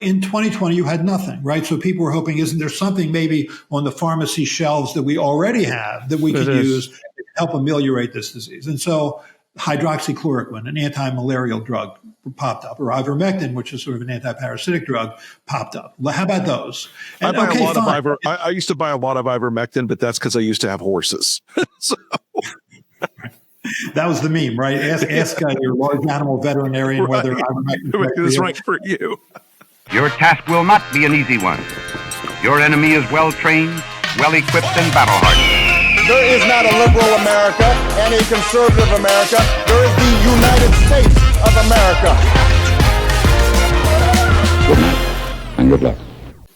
In 2020, you had nothing, right? So people were hoping, isn't there something maybe on the pharmacy shelves that we already have that we could use to help ameliorate this disease? And so hydroxychloroquine, an anti-malarial drug, popped up, or ivermectin, which is sort of an anti-parasitic drug, popped up. How about those? And, I used to buy a lot of ivermectin, but that's because I used to have horses. So. That was the meme, right? Ask your large animal veterinarian whether ivermectin is right for you. Your task will not be an easy one. Your enemy is well-trained, well-equipped, and battle-hardened. There is not a liberal America and a conservative America. There is the United States of America. Good night and good luck.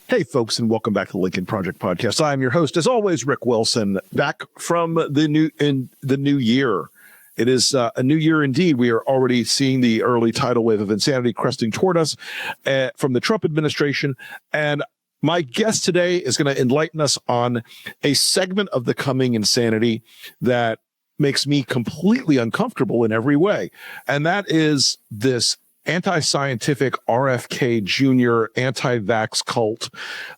Hey, folks, and welcome back to the Lincoln Project Podcast. I'm your host, as always, Rick Wilson, back from the new year. It is a new year indeed. We are already seeing the early tidal wave of insanity cresting toward us from the Trump administration. And my guest today is going to enlighten us on a segment of the coming insanity that makes me completely uncomfortable in every way. And that is this anti-scientific RFK Jr. anti-vax cult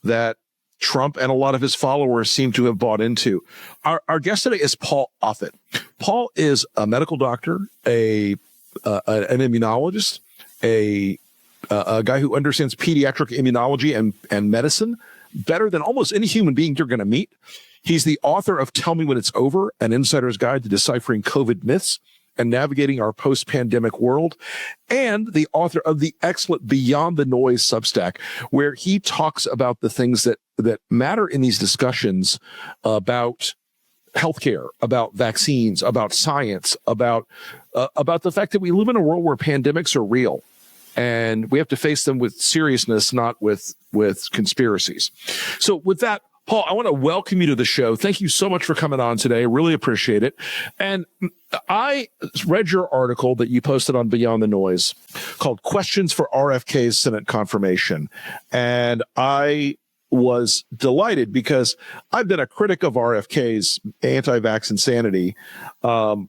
that Trump and a lot of his followers seem to have bought into. Our guest today is Paul Offit. Paul is a medical doctor, an immunologist, a guy who understands pediatric immunology and medicine better than almost any human being you're going to meet. He's the author of Tell Me When It's Over, An Insider's Guide to Deciphering COVID Myths and Navigating Our Post-Pandemic World, and the author of the excellent Beyond the Noise Substack, where he talks about the things that matter in these discussions about healthcare, about vaccines, about science, about the fact that we live in a world where pandemics are real, and we have to face them with seriousness, not with conspiracies. So with that, Paul, I want to welcome you to the show. Thank you so much for coming on today. I really appreciate it. And I read your article that you posted on Beyond the Noise called Questions for RFK's Senate Confirmation. And I was delighted because I've been a critic of RFK's anti-vax insanity,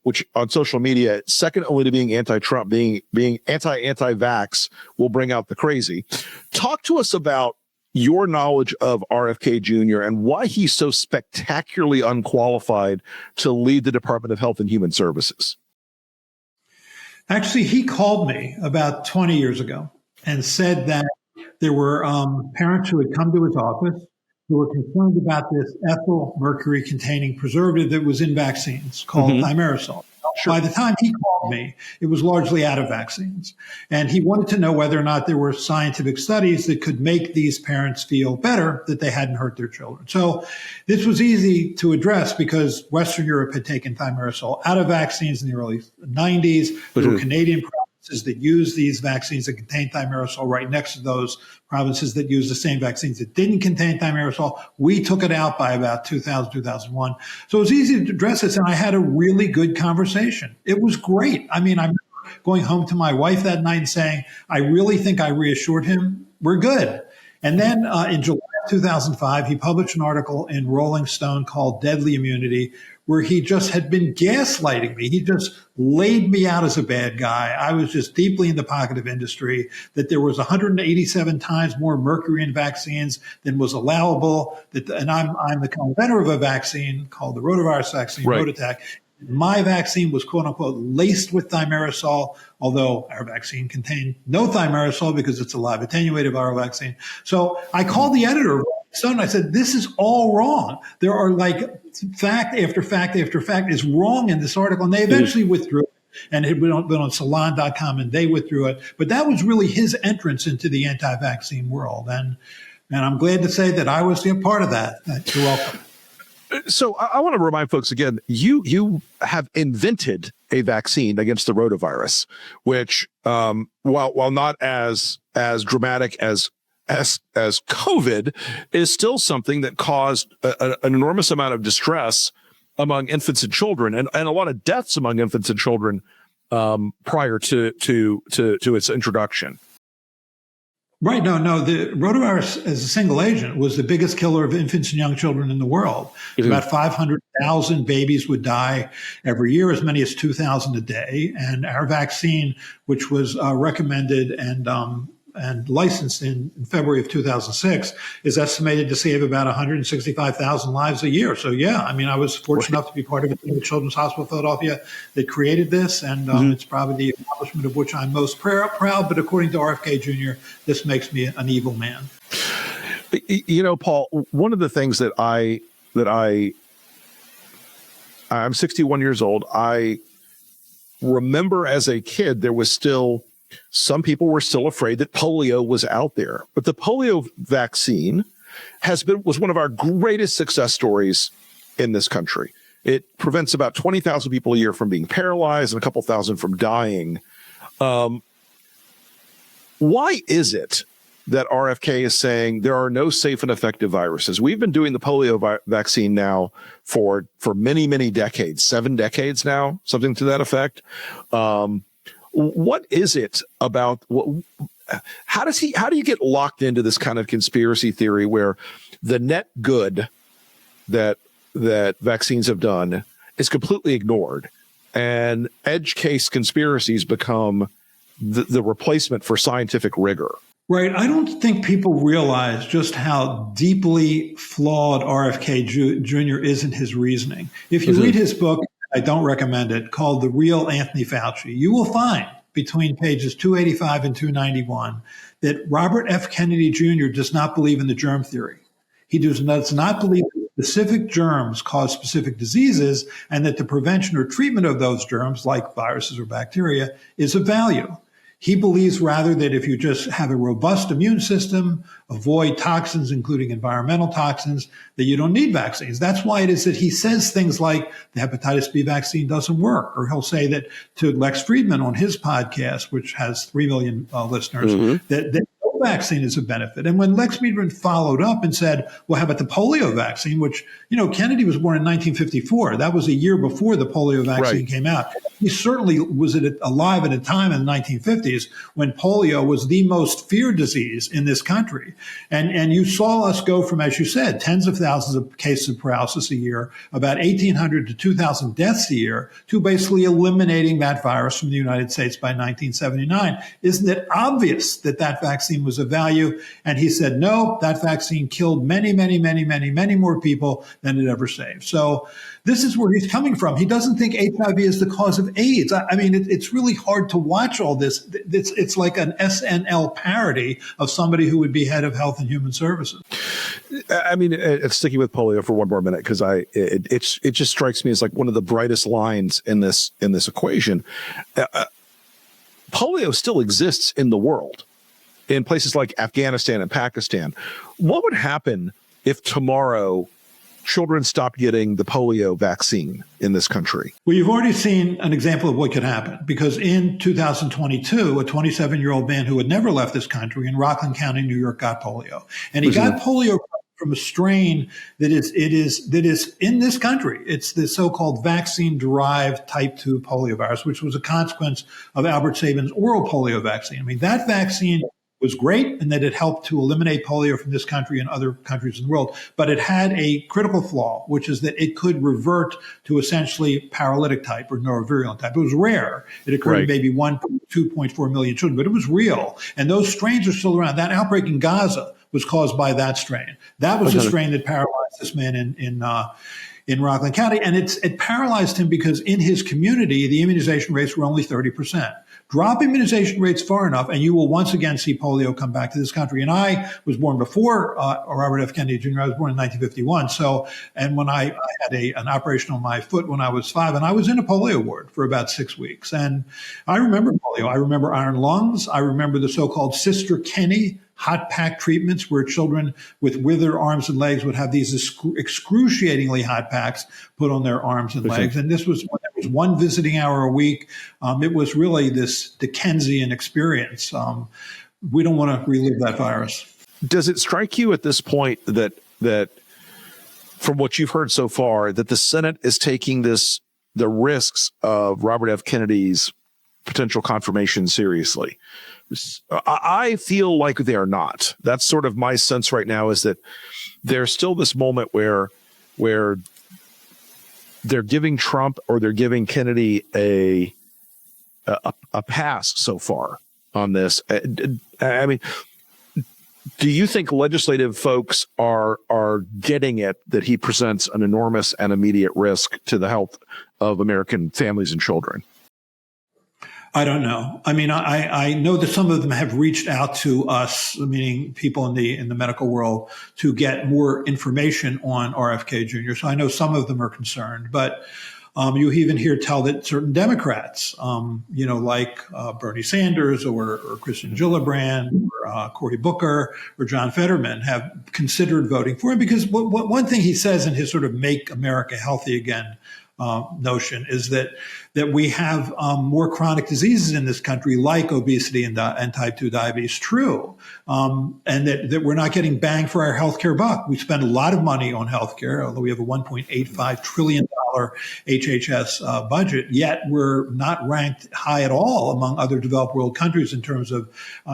which on social media, second only to being anti-Trump, being anti-vax will bring out the crazy. Talk to us about your knowledge of RFK Jr. and why he's so spectacularly unqualified to lead the Department of Health and Human Services. Actually, he called me about 20 years ago and said that there were parents who had come to his office who were concerned about this ethyl mercury containing preservative that was in vaccines called thimerosal. Sure. By the time he called me, it was largely out of vaccines. And he wanted to know whether or not there were scientific studies that could make these parents feel better that they hadn't hurt their children. So this was easy to address because Western Europe had taken thimerosal out of vaccines in the early 90s. There were Canadian provinces that used these vaccines that contained thimerosal right next to those provinces that used the same vaccines that didn't contain thimerosal. We took it out by about 2000, 2001. So it was easy to address this, and I had a really good conversation. It was great. I mean, I remember going home to my wife that night and saying, I really think I reassured him, we're good. And then in July of 2005, he published an article in Rolling Stone called Deadly Immunity, where he just had been gaslighting me. He just laid me out as a bad guy. I was just deeply in the pocket of industry, that there was 187 times more mercury in vaccines than was allowable. And I'm the co-inventor of a vaccine called the rotavirus vaccine, right. Rotatak. My vaccine was, quote unquote, laced with thimerosal, although our vaccine contained no thimerosal because it's a live attenuated viral vaccine. So I called the editor of Stone and I said, this is all wrong. There are like fact after fact after fact is wrong in this article. And they eventually withdrew it. And it had been on salon.com and they withdrew it. But that was really his entrance into the anti-vaccine world. And I'm glad to say that I was a part of that. You're welcome. So I want to remind folks again, you have invented a vaccine against the rotavirus, which while not as dramatic as COVID, is still something that caused an enormous amount of distress among infants and children, and a lot of deaths among infants and children prior to its introduction. Right. No. The rotavirus as a single agent was the biggest killer of infants and young children in the world. About 500,000 babies would die every year, as many as 2,000 a day. And our vaccine, which was recommended and and licensed in February of 2006, is estimated to save about 165,000 lives a year. So, yeah, I mean, I was fortunate enough to be part of the Children's Hospital of Philadelphia that created this, and it's probably the accomplishment of which I'm most proud. But according to RFK Jr., this makes me an evil man. You know, Paul, one of the things that I'm 61 years old. I remember as a kid, there was still, some people were still afraid that polio was out there. But the polio vaccine was one of our greatest success stories in this country. It prevents about 20,000 people a year from being paralyzed and a couple thousand from dying. Why is it that RFK is saying there are no safe and effective viruses? We've been doing the polio vaccine now for many, many decades, 7 decades now, something to that effect. What is it about? How do you get locked into this kind of conspiracy theory where the net good that vaccines have done is completely ignored, and edge case conspiracies become the replacement for scientific rigor? Right. I don't think people realize just how deeply flawed RFK Jr. is in his reasoning. If you read his book, I don't recommend it, called The Real Anthony Fauci, you will find between pages 285 and 291 that Robert F. Kennedy Jr. does not believe in the germ theory. He does not believe that specific germs cause specific diseases, and that the prevention or treatment of those germs, like viruses or bacteria, is of value. He believes rather that if you just have a robust immune system, avoid toxins, including environmental toxins, that you don't need vaccines. That's why it is that he says things like the hepatitis B vaccine doesn't work. Or he'll say that to Lex Friedman on his podcast, which has 3 million listeners, that no vaccine is a benefit. And when Lex Friedman followed up and said, well, how about the polio vaccine, which, Kennedy was born in 1954. That was a year before the polio vaccine came out. He certainly was alive at a time in the 1950s when polio was the most feared disease in this country. And you saw us go from, as you said, tens of thousands of cases of paralysis a year, about 1,800 to 2,000 deaths a year, to basically eliminating that virus from the United States by 1979. Isn't it obvious that that vaccine was of value? And he said, no, that vaccine killed many, many, many, many, many more people than it ever saved. So this is where he's coming from. He doesn't think HIV is the cause of AIDS. I mean, it's really hard to watch all this. It's like an SNL parody of somebody who would be head of Health and Human Services. I mean, it's sticking with polio for one more minute, because it just strikes me as like one of the brightest lines in this equation. Polio still exists in the world, in places like Afghanistan and Pakistan. What would happen if tomorrow children stopped getting the polio vaccine in this country? Well, you've already seen an example of what could happen, because in 2022, a 27-year-old man who had never left this country in Rockland County, New York, got polio. And he got polio from a strain that is in this country. It's the so-called vaccine-derived type 2 poliovirus, which was a consequence of Albert Sabin's oral polio vaccine. I mean, that vaccine was great in that it helped to eliminate polio from this country and other countries in the world, but it had a critical flaw, which is that it could revert to essentially paralytic type or neurovirulent type. It was rare. It occurred in maybe 2.4 million children, but it was real. And those strains are still around. That outbreak in Gaza was caused by that strain. That was the strain that paralyzed this man in Rockland County. And it paralyzed him because in his community, the immunization rates were only 30%. Drop immunization rates far enough, and you will once again see polio come back to this country. And I was born before Robert F. Kennedy Jr. I was born in 1951. So, and when I had an operation on my foot when I was 5, and I was in a polio ward for about 6 weeks. And I remember polio. I remember iron lungs. I remember the so-called Sister Kenny hot pack treatments, where children with withered arms and legs would have these excruciatingly hot packs put on their arms and legs. And this was one visiting hour a week. It was really this Dickensian experience. We don't want to relive that virus. Does it strike you at this point that from what you've heard so far, that the Senate is taking the risks of Robert F. Kennedy's potential confirmation seriously? I feel like they are not. That's sort of my sense right now, is that there's still this moment where they're giving Trump or they're giving Kennedy a pass so far. on this. I mean, do you think legislative folks are getting it that he presents an enormous and immediate risk to the health of American families and children? I don't know. I mean, I know that some of them have reached out to us, meaning people in the medical world, to get more information on RFK Jr. So I know some of them are concerned, but you even hear tell that certain Democrats, like Bernie Sanders or Kristen Gillibrand or Cory Booker or John Fetterman have considered voting for him because one thing he says in his sort of "Make America Healthy Again" notion is that we have more chronic diseases in this country, like obesity and type 2 diabetes. True, and that we're not getting bang for our healthcare buck. We spend a lot of money on healthcare, although we have a $1.85 trillion HHS budget, yet we're not ranked high at all among other developed world countries in terms of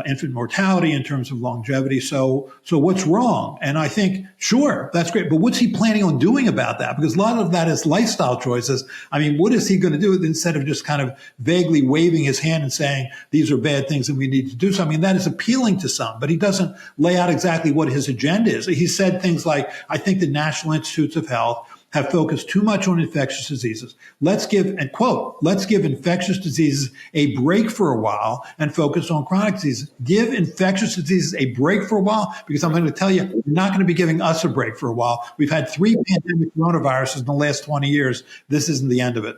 infant mortality, in terms of longevity. So what's wrong? And I think, sure, that's great, but what's he planning on doing about that? Because a lot of that is lifestyle choices. I mean, what is he going to do instead of just kind of vaguely waving his hand and saying, these are bad things and we need to do something? I mean, that is appealing to some, but he doesn't lay out exactly what his agenda is. He said things like, I think the National Institutes of Health have focused too much on infectious diseases. Let's give infectious diseases a break for a while and focus on chronic diseases. Give infectious diseases a break for a while, because I'm going to tell you, you're not going to be giving us a break for a while. We've had 3 pandemic coronaviruses in the last 20 years. This isn't the end of it.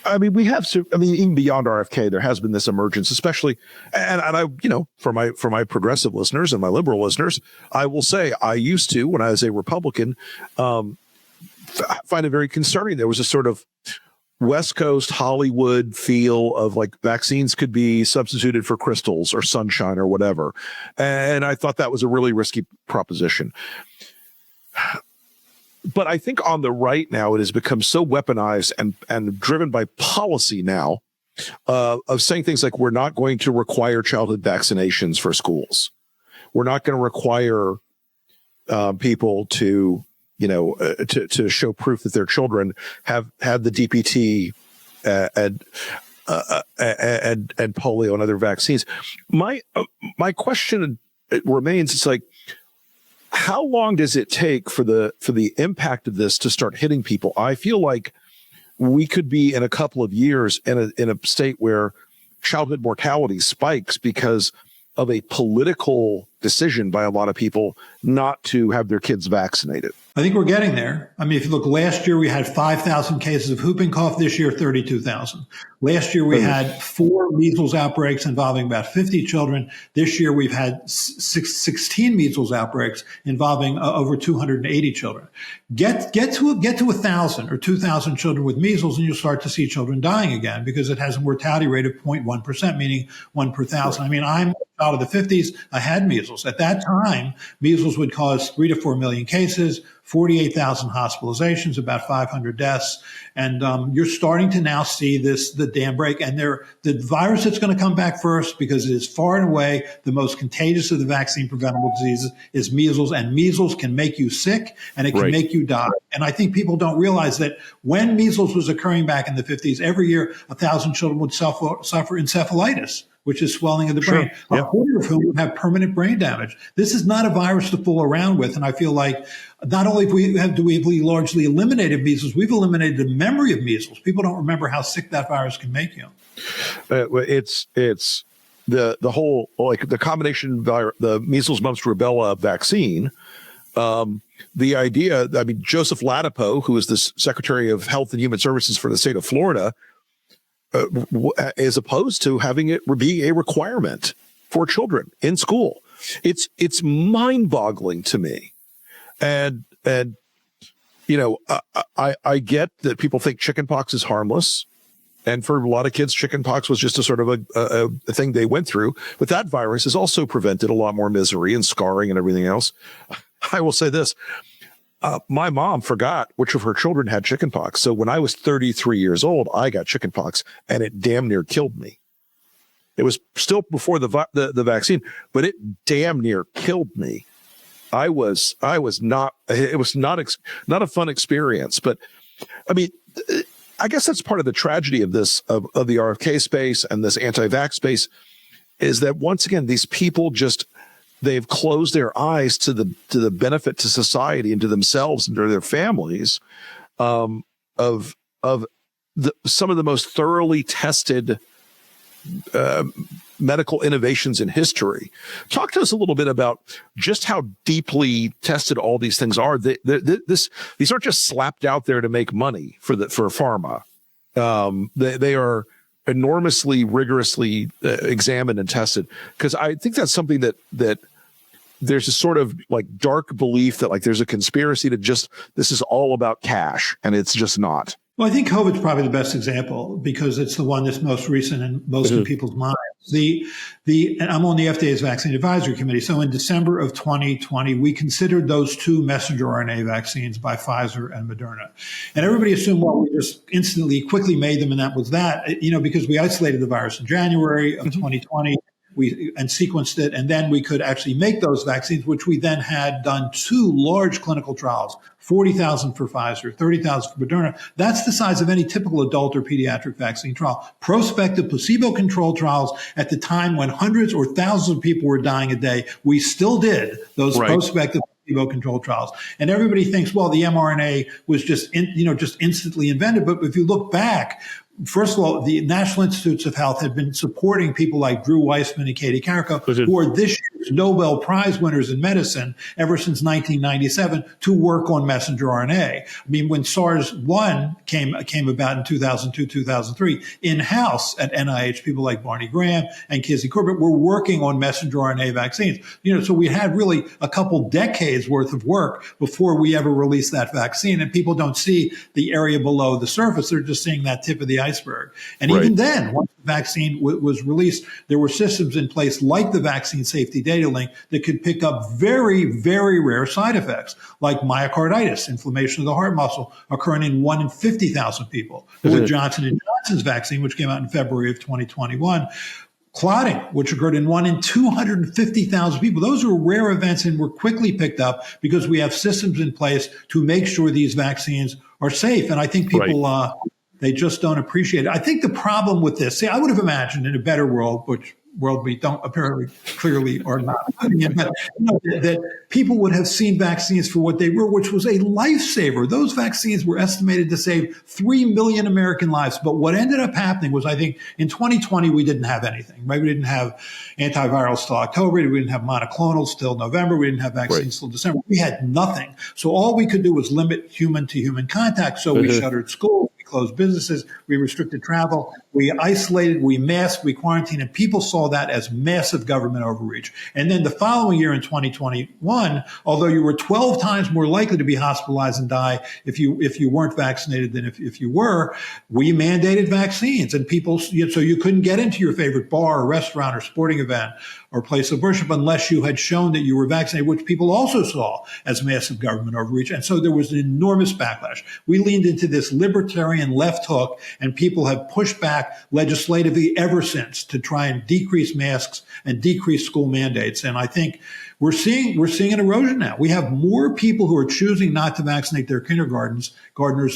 I mean, even beyond RFK, there has been this emergence, especially, and I, for my progressive listeners and my liberal listeners, I will say I used to, when I was a Republican, find it very concerning. There was a sort of West Coast Hollywood feel of like vaccines could be substituted for crystals or sunshine or whatever. And I thought that was a really risky proposition. But I think on the right now, it has become so weaponized and driven by policy now of saying things like, we're not going to require childhood vaccinations for schools. We're not going to require people to show proof that their children have had the DPT and polio and other vaccines. My question remains: it's like, how long does it take for the impact of this to start hitting people? I feel like we could be in a couple of years in a state where childhood mortality spikes because of a political decision by a lot of people not to have their kids vaccinated. I think we're getting there. I mean, if you look, last year we had 5,000 cases of whooping cough. This year, 32,000. Last year we had 4 measles outbreaks involving about 50 children. This year we've had 16 measles outbreaks involving over 280 children. Get to 1,000 or 2,000 children with measles, and you'll start to see children dying again, because it has a mortality rate of 0.1%, meaning 1 per thousand. I mean, I'm out of the 50s. I had measles. At that time, measles would cause 3 to 4 million cases, 48,000 hospitalizations, about 500 deaths. And you're starting to now see the dam break. And the virus that's going to come back first, because it is far and away the most contagious of the vaccine preventable diseases, is measles. And measles can make you sick, and it can make you die. And I think people don't realize that when measles was occurring back in the 50s, every year 1,000 children would suffer encephalitis, which is swelling of the brain, a quarter of whom would have permanent brain damage. This is not a virus to fool around with. And I feel like not only do we largely eliminated measles, we've eliminated the memory of measles. People don't remember how sick that virus can make you. It's the whole, like the combination virus, the measles, mumps, rubella vaccine. The idea, I mean, Joseph Ladapo, who is the Secretary of Health and Human Services for the state of Florida, is opposed to having it be a requirement for children in school. It's mind-boggling to me. And I get that people think chickenpox is harmless. And for a lot of kids, chickenpox was just a sort of a thing they went through. But that virus has also prevented a lot more misery and scarring and everything else. I will say this. My mom forgot which of her children had chickenpox. So when I was 33 years old, I got chickenpox, and it damn near killed me. It was still before the vaccine, but it damn near killed me. It was not a fun experience. But I mean, I guess that's part of the tragedy of this, of the RFK space and this anti-vax space, is that once again, these people they've closed their eyes to the benefit to society and to themselves and to their families of some of the most thoroughly tested medical innovations in history. Talk to us a little bit about just how deeply tested all these things are. These aren't just slapped out there to make money for pharma. They are enormously rigorously examined and tested, because I think that's something that there's a sort of like dark belief that like there's a conspiracy to just, this is all about cash, and it's just not. Well, I think COVID's probably the best example because it's the one that's most recent and most in people's minds. And I'm on the FDA's Vaccine Advisory Committee. So in December of 2020, we considered those two messenger RNA vaccines by Pfizer and Moderna. And everybody assumed, well, we just quickly made them, and that was that, because we isolated the virus in January of 2020. And sequenced it, and then we could actually make those vaccines, which we then had done 2 large clinical trials, 40,000 for Pfizer, 30,000 for Moderna. That's the size of any typical adult or pediatric vaccine trial. Prospective placebo-controlled trials at the time when hundreds or thousands of people were dying a day. We still did those prospective placebo-controlled trials. And everybody thinks, well, the mRNA was just instantly invented. But if you look back, first of all, the National Institutes of Health had been supporting people like Drew Weissman and Katie Carrico, who are this year's Nobel Prize winners in medicine ever since 1997, to work on messenger RNA. I mean, when SARS-1 came about in 2002, 2003, in-house at NIH, people like Barney Graham and Kizzy Corbett were working on messenger RNA vaccines. So we had really a couple decades worth of work before we ever released that vaccine. And people don't see the area below the surface. They're just seeing that tip of the iceberg. And even then, once the vaccine was released, there were systems in place like the Vaccine Safety Data Link that could pick up very, very rare side effects like myocarditis, inflammation of the heart muscle, occurring in 1 in 50,000 people. With Johnson & Johnson's vaccine, which came out in February of 2021, clotting, which occurred in 1 in 250,000 people. Those were rare events and were quickly picked up because we have systems in place to make sure these vaccines are safe. And I think people... they just don't appreciate it. I think the problem with this, I would have imagined in a better world, which world we don't apparently clearly are not living in, but that people would have seen vaccines for what they were, which was a lifesaver. Those vaccines were estimated to save 3 million American lives. But what ended up happening was, I think in 2020, we didn't have anything, right? We didn't have antivirals till October. We didn't have monoclonals till November. We didn't have vaccines till December. We had nothing. So all we could do was limit human to human contact. So we shuttered schools. Closed businesses, we restricted travel, we isolated, we masked, we quarantined, and people saw that as massive government overreach. And then the following year in 2021, although you were 12 times more likely to be hospitalized and die if you weren't vaccinated than if you were, we mandated vaccines, and people, so you couldn't get into your favorite bar or restaurant or sporting event or place of worship unless you had shown that you were vaccinated, which people also saw as massive government overreach. And so there was an enormous backlash. We leaned into this libertarian left hook, and people have pushed back legislatively ever since to try and decrease masks and decrease school mandates. And I think we're seeing an erosion now. We have more people who are choosing not to vaccinate their kindergartners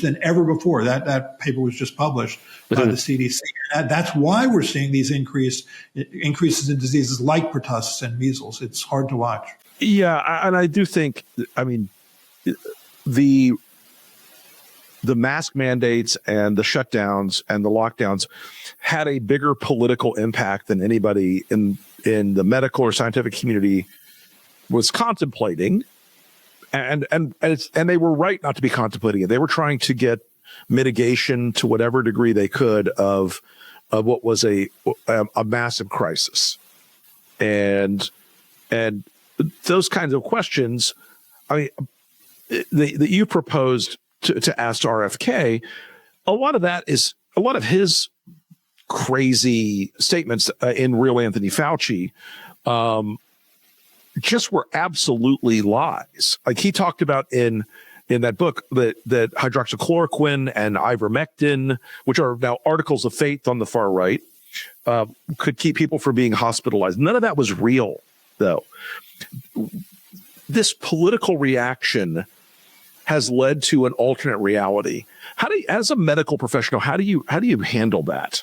than ever before. That paper was just published by the CDC. That's why we're seeing these increases in diseases like pertussis and measles. It's hard to watch. Yeah, and I do think, I mean, the mask mandates and the shutdowns and the lockdowns had a bigger political impact than anybody in the medical or scientific community was contemplating, and they were right not to be contemplating it. They were trying to get mitigation to whatever degree they could of what was a massive crisis, and those kinds of questions. I mean, that you proposed to ask RFK, a lot of his crazy statements in Real Anthony Fauci just were absolutely lies. Like he talked about in that book that hydroxychloroquine and ivermectin, which are now articles of faith on the far right, could keep people from being hospitalized. None of that was real, though. This political reaction has led to an alternate reality. As a medical professional, how do you handle that?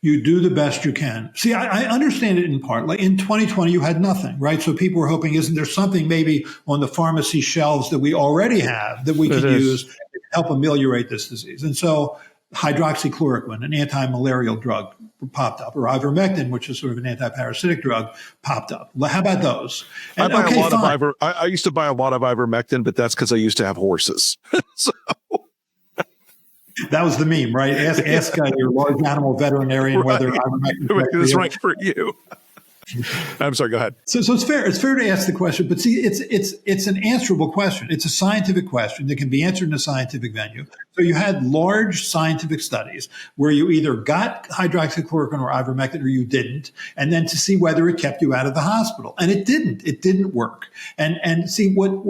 You do the best you can. See, I understand it in part. Like in 2020, you had nothing, right? So people were hoping, isn't there something maybe on the pharmacy shelves that we already have that we could use to help ameliorate this disease? And so hydroxychloroquine, an anti-malarial drug, popped up, or ivermectin, which is sort of an anti-parasitic drug, popped up. How about those? And, I used to buy a lot of ivermectin, but that's because I used to have horses. So. That was the meme, right? Ask your large animal veterinarian whether ivermectin is right for you. I'm sorry, go ahead. So it's fair. It's fair to ask the question, but see, it's an answerable question. It's a scientific question that can be answered in a scientific venue. So you had large scientific studies where you either got hydroxychloroquine or ivermectin or you didn't, and then to see whether it kept you out of the hospital. And it didn't. It didn't work. And see, what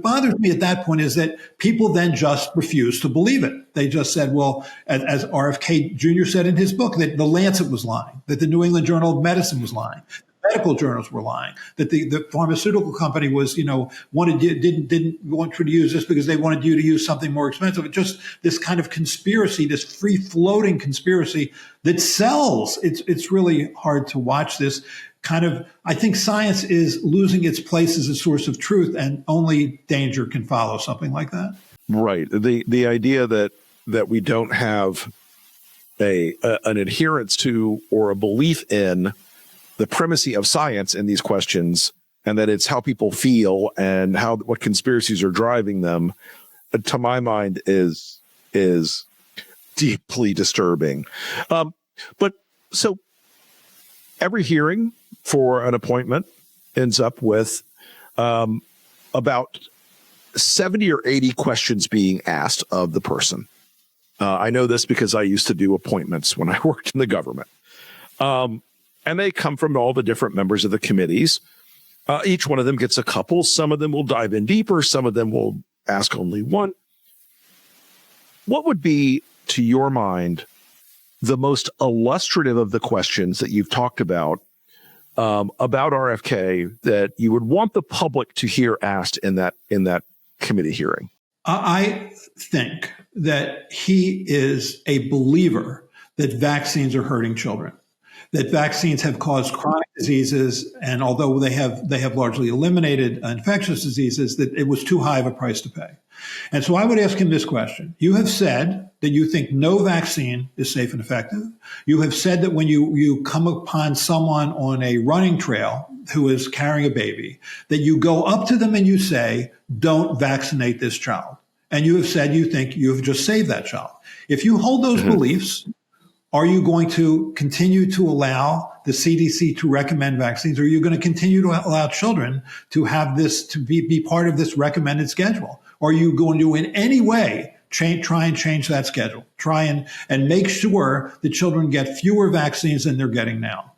bothers me at that point is that people then just refused to believe it. They just said, well, as RFK Jr. said in his book, that the Lancet was lying, that the New England Journal of Medicine was lying, medical journals were lying, that the pharmaceutical company was, didn't want you to use this because they wanted you to use something more expensive. It's just this kind of conspiracy, this free floating conspiracy that sells. It's really hard to watch this kind of. I think science is losing its place as a source of truth, and only danger can follow something like that. Right. The idea that we don't have an adherence to or a belief in the primacy of science in these questions, and that it's how people feel and what conspiracies are driving them, to my mind, is deeply disturbing. But so every hearing for an appointment ends up with about 70 or 80 questions being asked of the person. I know this because I used to do appointments when I worked in the government. And they come from all the different members of the committees. Each one of them gets a couple. Some of them will dive in deeper. Some of them will ask only one. What would be, to your mind, the most illustrative of the questions that you've talked about RFK that you would want the public to hear asked in that committee hearing? I think that he is a believer that vaccines are hurting children, that vaccines have caused chronic diseases, and although they have largely eliminated infectious diseases, that it was too high of a price to pay. And so I would ask him this question. You have said that you think no vaccine is safe and effective. You have said that when you come upon someone on a running trail who is carrying a baby, that you go up to them and you say, don't vaccinate this child. And you have said you think you have just saved that child. If you hold those beliefs, are you going to continue to allow the CDC to recommend vaccines? Or are you going to continue to allow children to have this, to be part of this recommended schedule? Or are you going to in any way try and change that schedule? Try and make sure the children get fewer vaccines than they're getting now.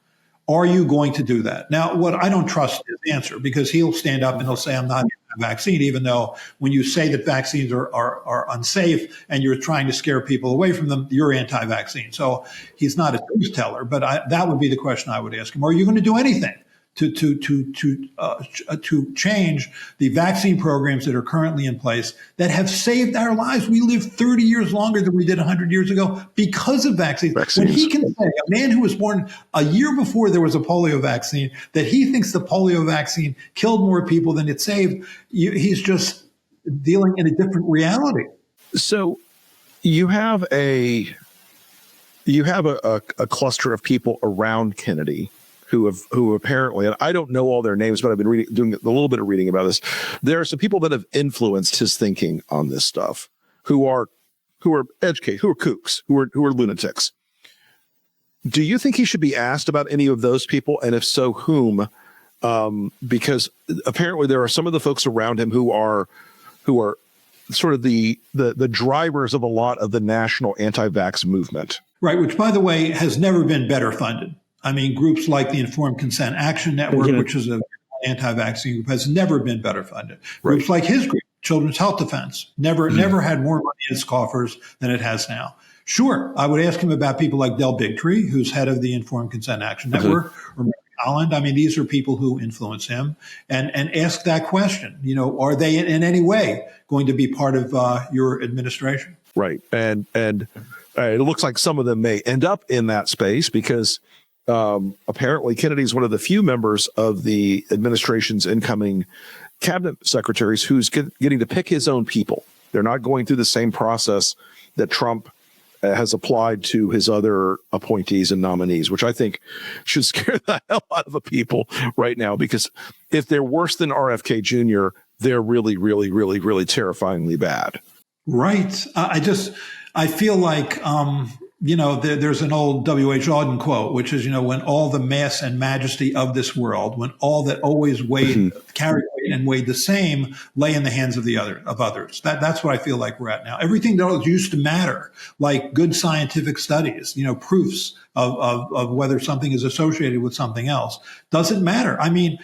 Are you going to do that? Now, what I don't trust his answer, because he'll stand up and he'll say, I'm not anti-vaccine, even though when you say that vaccines are unsafe and you're trying to scare people away from them, you're anti-vaccine. So he's not a truth teller, but that would be the question I would ask him. Are you going to do anything to change the vaccine programs that are currently in place that have saved our lives? We live 30 years longer than we did 100 years ago because of vaccines. When he can say, a man who was born a year before there was a polio vaccine, that he thinks the polio vaccine killed more people than it saved, he's just dealing in a different reality. So you have a cluster of people around Kennedy who apparently, and I don't know all their names, but I've been doing a little bit of reading about this. There are some people that have influenced his thinking on this stuff, who are educated, who are kooks, who are lunatics. Do you think he should be asked about any of those people, and if so, whom? Because apparently there are some of the folks around him who are sort of the drivers of a lot of the national anti-vax movement. Right, which, by the way, has never been better funded. I mean, groups like the Informed Consent Action Network, which is an anti-vaccine group, has never been better funded. Right. Groups like his group, Children's Health Defense, never had more money in its coffers than it has now. Sure, I would ask him about people like Del Bigtree, who's head of the Informed Consent Action Network, or Mary Holland. I mean, these are people who influence him, and ask that question. Are they in any way going to be part of your administration? Right, and It looks like some of them may end up in that space because apparently Kennedy is one of the few members of the administration's incoming cabinet secretaries who's getting to pick his own people. They're not going through the same process that Trump has applied to his other appointees and nominees, which I think should scare the hell out of the people right now, because if they're worse than RFK Jr., they're really, really, really, really terrifyingly bad. Right. I feel like, there's an old W.H. Auden quote, which is, when all the mass and majesty of this world, when all that always weighed, carried weight and weighed the same, lay in the hands of others. That's what I feel like we're at now. Everything that used to matter, like good scientific studies, proofs of whether something is associated with something else, doesn't matter. I mean,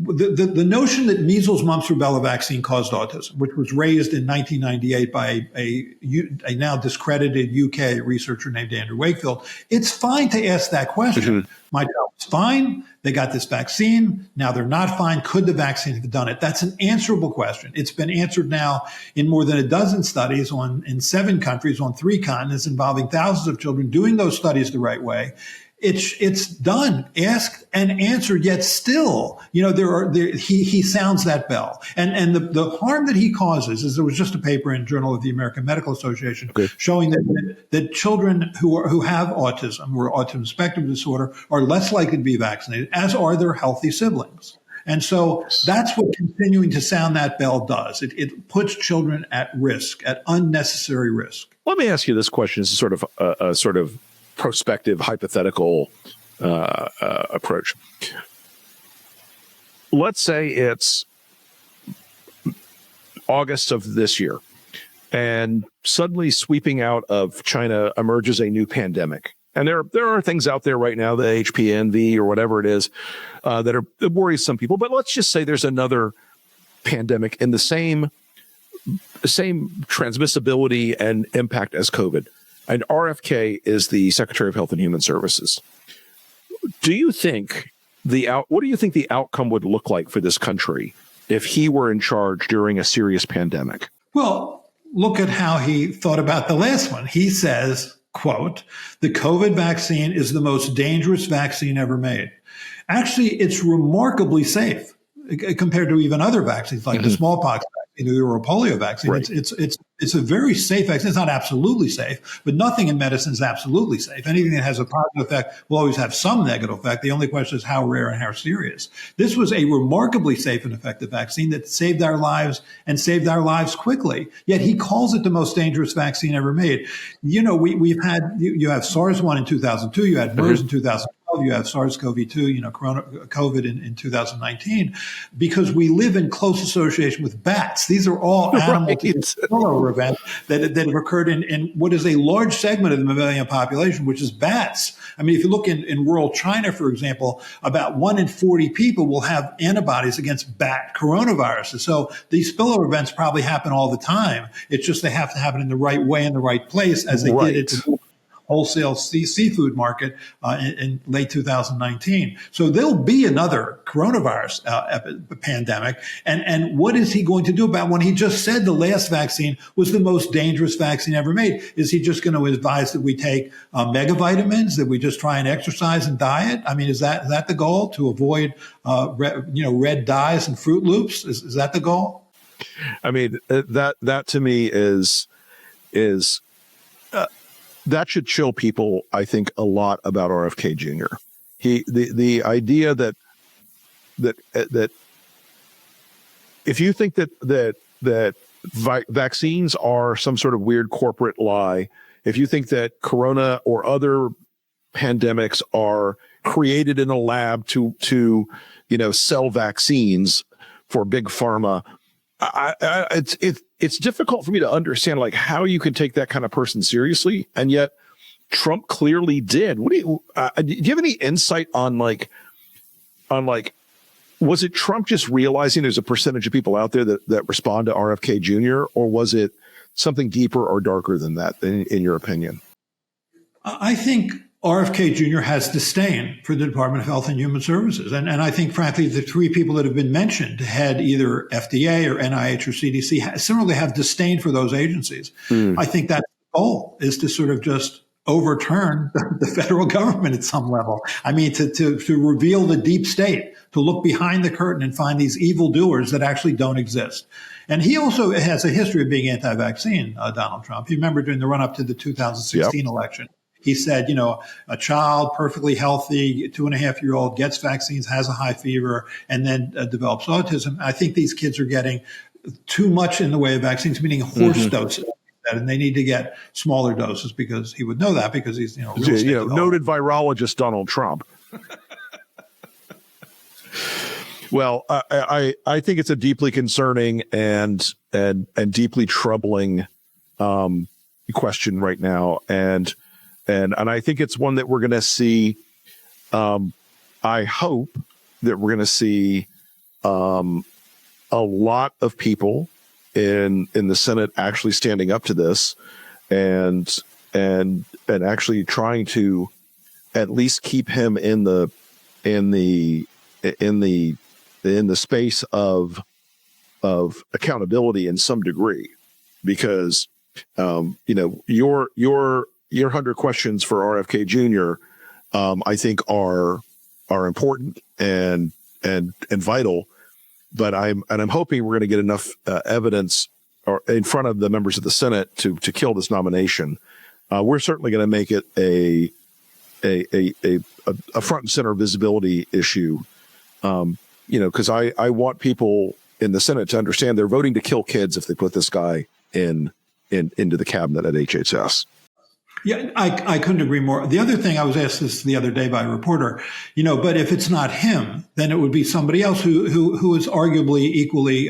the notion that measles, mumps, rubella vaccine caused autism, which was raised in 1998 by a now discredited UK researcher named Andrew Wakefield, it's fine to ask that question. My child's fine. They got this vaccine. Now they're not fine. Could the vaccine have done it? That's an answerable question. It's been answered now in more than a dozen studies in 7 countries on 3 continents involving thousands of children doing those studies the right way. It's done, asked and answered, yet still, he sounds that bell. And the harm that he causes is, there was just a paper in Journal of the American Medical Association showing that children who have autism or autism spectrum disorder are less likely to be vaccinated, as are their healthy siblings. And so that's what continuing to sound that bell does. It puts children at risk, at unnecessary risk. Let me ask you this question as a sort of prospective, hypothetical approach. Let's say it's August of this year, and suddenly sweeping out of China emerges a new pandemic. And there are things out there right now, the HPNV or whatever it is, that worries some people. But let's just say there's another pandemic in the same transmissibility and impact as COVID. And RFK is the Secretary of Health and Human Services. Do you think what do you think the outcome would look like for this country if he were in charge during a serious pandemic? Well, look at how he thought about the last one. He says, quote, "The COVID vaccine is the most dangerous vaccine ever made." Actually, it's remarkably safe compared to even other vaccines like the smallpox vaccine or polio vaccine. Right. It's a very safe vaccine. It's not absolutely safe, but nothing in medicine is absolutely safe. Anything that has a positive effect will always have some negative effect. The only question is how rare and how serious. This was a remarkably safe and effective vaccine that saved our lives and saved our lives quickly. Yet he calls it the most dangerous vaccine ever made. We've had, you have SARS-1 in 2002, you had MERS in 2012, you have SARS-CoV-2, COVID in 2019, because we live in close association with bats. These are all animal spillover events that have occurred in what is a large segment of the mammalian population, which is bats. I mean, if you look in rural China, for example, about 1 in 40 people will have antibodies against bat coronaviruses. So these spillover events probably happen all the time. It's just they have to happen in the right way, in the right place, as they did it wholesale seafood market in late 2019. So there'll be another coronavirus pandemic. And what is he going to do about when he just said the last vaccine was the most dangerous vaccine ever made? Is he just going to advise that we take megavitamins, that we just try and exercise and diet? I mean, is that the goal, to avoid red dyes and Fruit Loops? Is that the goal? I mean, that to me is that should chill people, I think, a lot about RFK Jr. The idea that if you think that vaccines are some sort of weird corporate lie, if you think that corona or other pandemics are created in a lab to sell vaccines for big pharma, it's difficult for me to understand how you could take that kind of person seriously, and yet Trump clearly did. What do you have any insight on was it Trump just realizing there's a percentage of people out there that respond to RFK Jr., or was it something deeper or darker than that, in your opinion? I think RFK Jr. has disdain for the Department of Health and Human Services. And I think, frankly, the 3 people that have been mentioned, head either FDA or NIH or CDC, similarly have disdain for those agencies. I think that's goal is to sort of just overturn the federal government at some level. I mean, to reveal the deep state, to look behind the curtain and find these evildoers that actually don't exist. And he also has a history of being anti-vaccine, Donald Trump. You remember during the run-up to the 2016 election, he said, a child perfectly healthy, 2.5-year-old gets vaccines, has a high fever, and then develops autism. I think these kids are getting too much in the way of vaccines, meaning horse doses. And they need to get smaller doses, because he would know that, because he's noted virologist Donald Trump. Well, I think it's a deeply concerning and deeply troubling question right now, and I think it's one that we're going to see. I hope that we're going to see a lot of people in the Senate actually standing up to this and actually trying to at least keep him in the space of accountability in some degree, because your 100 questions for RFK Jr. I think are important and vital. But I'm hoping we're going to get enough evidence in front of the members of the Senate to kill this nomination. We're certainly going to make it a front and center visibility issue. Because I want people in the Senate to understand they're voting to kill kids if they put this guy into the cabinet at HHS. Yeah, I couldn't agree more. The other thing, I was asked this the other day by a reporter, but if it's not him, then it would be somebody else who is arguably equally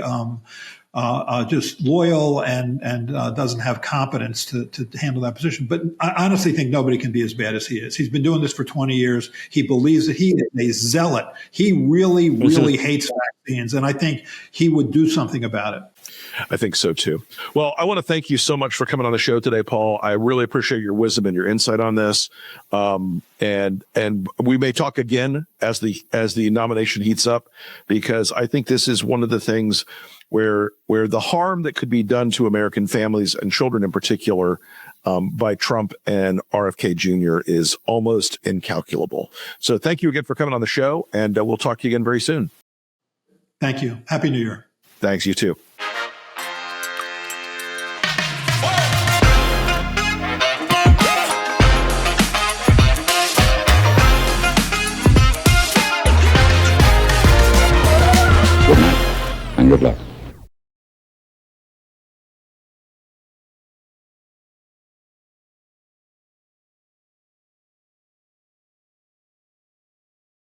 just loyal and doesn't have competence to handle that position. But I honestly think nobody can be as bad as he is. He's been doing this for 20 years. He believes that he is a zealot. He really, really hates vaccines. And I think he would do something about it. I think so too. Well, I want to thank you so much for coming on the show today, Paul. I really appreciate your wisdom and your insight on this. And we may talk again as the nomination heats up, because I think this is one of the things where the harm that could be done to American families and children in particular by Trump and RFK Jr. is almost incalculable. So thank you again for coming on the show, and we'll talk to you again very soon. Thank you. Happy New Year. Thanks, you too. Good night and good luck.